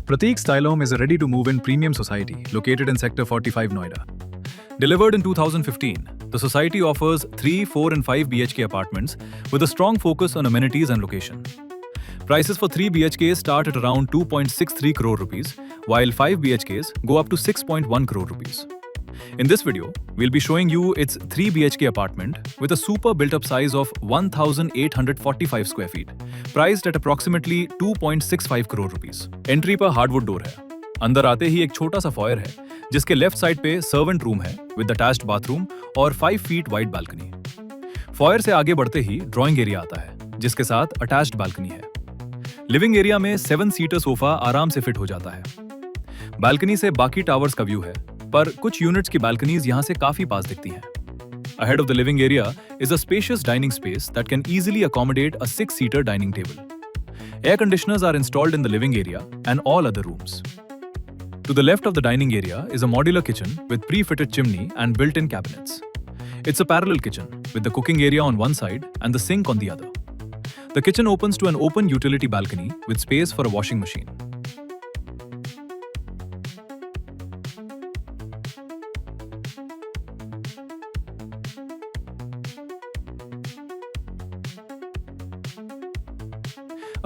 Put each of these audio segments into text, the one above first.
Prateek Style Home is a ready-to-move-in premium society located in Sector 45, Noida. Delivered in 2015, the society offers 3, 4 and 5 BHK apartments with a strong focus on amenities and location. Prices for 3 BHKs start at around 2.63 crore rupees, while 5 BHKs go up to 6.1 crore rupees. In this video, we'll be showing you its 3 BHK apartment with a super built-up size of 1,845 square feet, priced at approximately 2.65 crore rupees. Entry पर hardwood door है. अंदर आते ही एक छोटा सा foyer है, जिसके left side पे सर्वेंट रूम है विद अटैच्ड बाथरूम और 5 फीट वाइड बालकनी. फॉयर से आगे बढ़ते ही ड्राइंग एरिया आता है, जिसके साथ अटैच्ड बालकनी है. लिविंग एरिया में 7 सीटर सोफा आराम से फिट हो जाता है. बालकनी से बाकी टावर्स का व्यू है, पर कुछ यूनिट्स की बालकनीज यहाँ से काफी पास दिखती हैं. Ahead of the living area is a spacious dining space that can easily accommodate a 6-seater dining table. Air conditioners are installed in the living area and all other rooms. To the left of the dining area is a modular kitchen with pre-fitted chimney and built-in cabinets. It's a parallel kitchen with the cooking area on one side and the sink on the other. The kitchen opens to an open utility balcony with space for a washing machine.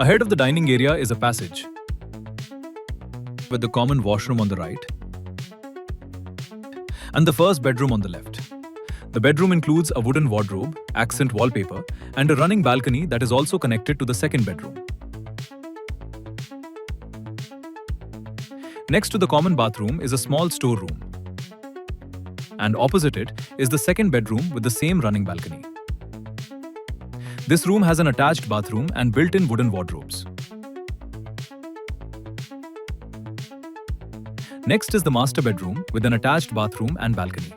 Ahead of the dining area is a passage with the common washroom on the right and the first bedroom on the left. The bedroom includes a wooden wardrobe, accent wallpaper, and a running balcony that is also connected to the second bedroom. Next to the common bathroom is a small storeroom, and opposite it is the second bedroom with the same running balcony. This room has an attached bathroom and built-in wooden wardrobes. Next is the master bedroom with an attached bathroom and balcony.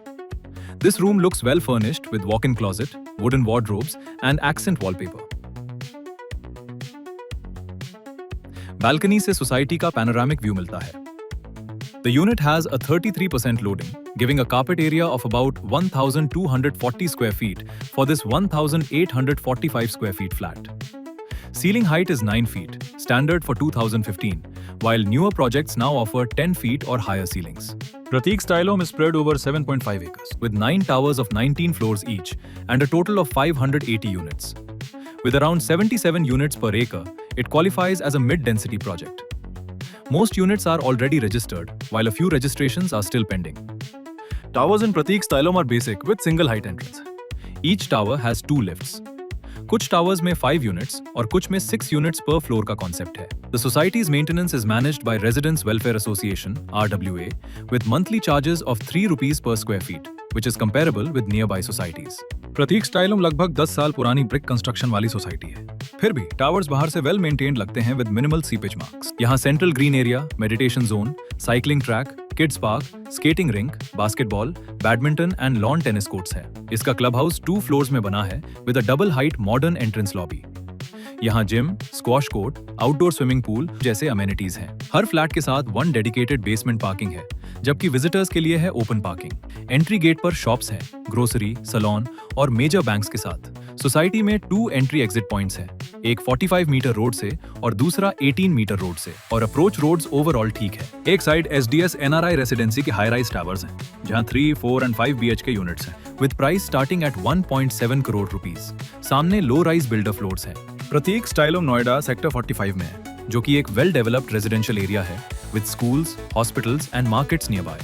This room looks well furnished with walk-in closet, wooden wardrobes and accent wallpaper. Balcony से society का panoramic view मिलता है. The unit has a 33% loading, giving a carpet area of about 1,240 square feet for this 1,845 square feet flat. Ceiling height is 9 feet, standard for 2015, while newer projects now offer 10 feet or higher ceilings. Prateek Style Home is spread over 7.5 acres, with 9 towers of 19 floors each and a total of 580 units. With around 77 units per acre, it qualifies as a mid-density project. Most units are already registered, while a few registrations are still pending. Towers in Prateek Style Home are basic with single height entrance. Each tower has 2 lifts. कुछ towers में 5 units और कुछ में 6 units पर floor का concept है. The society's maintenance is managed by Residents Welfare Association (RWA) with monthly charges of 3 rupees per square feet, which is comparable with nearby societies. Prateek style home लगभग 10 साल पुरानी ब्रिक कंस्ट्रक्शन वाली society है. फिर भी towers बाहर से वेल मेंटेन्ड लगते हैं विद मिनिमल सीपेज मार्क्स. यहाँ central green area, meditation zone, cycling track, kids park, skating rink, basketball, badminton and lawn tennis courts है. इसका क्लब हाउस 2 फ्लोर्स में बना है with a double height modern entrance lobby. यहाँ gym, squash court, outdoor swimming pool जैसे amenities हैं. हर flat के साथ 1 डेडिकेटेड बेसमेंट पार्किंग है, जबकि विजिटर्स के लिए है ओपन पार्किंग. एंट्री गेट पर शॉप्स हैं, ग्रोसरी, सैलून और मेजर बैंक्स के साथ. सोसाइटी में 2 एंट्री एग्जिट पॉइंट्स हैं, एक 45 मीटर रोड से और दूसरा 18 मीटर रोड से, और अप्रोच रोड्स ओवरऑल ठीक है. एक साइड SDS NRI रेसिडेंसी के हाई राइज टावर्स हैं, जहां 3, 4 and 5 BHK यूनिट्स हैं, with price starting at 1.7 crore rupees. सामने लो राइज बिल्डर फ्लोर्स हैं. प्रतीक स्टाइल होम नोएडा सेक्टर 45 में है, जो कि एक वेल डेवलप्ड रेजिडेंशियल एरिया है with schools, hospitals and markets near by.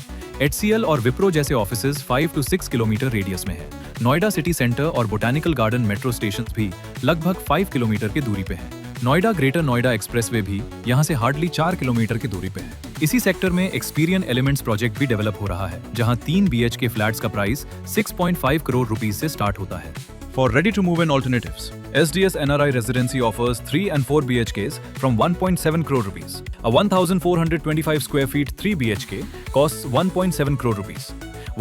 HCL और विप्रो जैसे ऑफिसेज 5 to 6 किलोमीटर रेडियस में है. नोएडा सिटी सेंटर और बोटैनिकल गार्डन मेट्रो स्टेशन भी लगभग 5 किलोमीटर की दूरी पे है. नोएडा ग्रेटर नोएडा एक्सप्रेसवे भी यहाँ से हार्डली 4 किलोमीटर की दूरी पे है. इसी सेक्टर में एक्सपीरियन एलिमेंट्स प्रोजेक्ट भी डेवलप हो रहा है, जहाँ 3 BHK फ्लैट्स का प्राइस 6.5 करोड़ रुपीस से स्टार्ट होता है. For ready-to-move-in alternatives, SDS NRI Residency offers 3 and 4 BHKs from 1.7 crore rupees. A 1,425 square feet 3 BHK costs 1.7 crore rupees,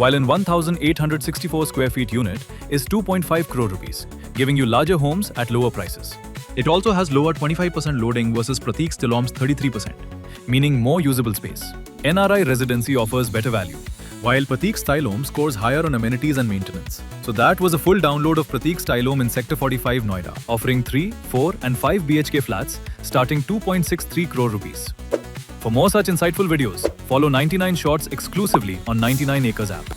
while an 1,864 square feet unit is 2.5 crore rupees, giving you larger homes at lower prices. It also has lower 25% loading versus Prateek Style Home's 33%, meaning more usable space. NRI Residency offers better value, while Prateek Style Home scores higher on amenities and maintenance. So that was a full download of Prateek Style Home in Sector 45 Noida, offering 3, 4 and 5 BHK flats starting 2.63 crore rupees. For more such insightful videos, follow 99 Shorts exclusively on 99 Acres app.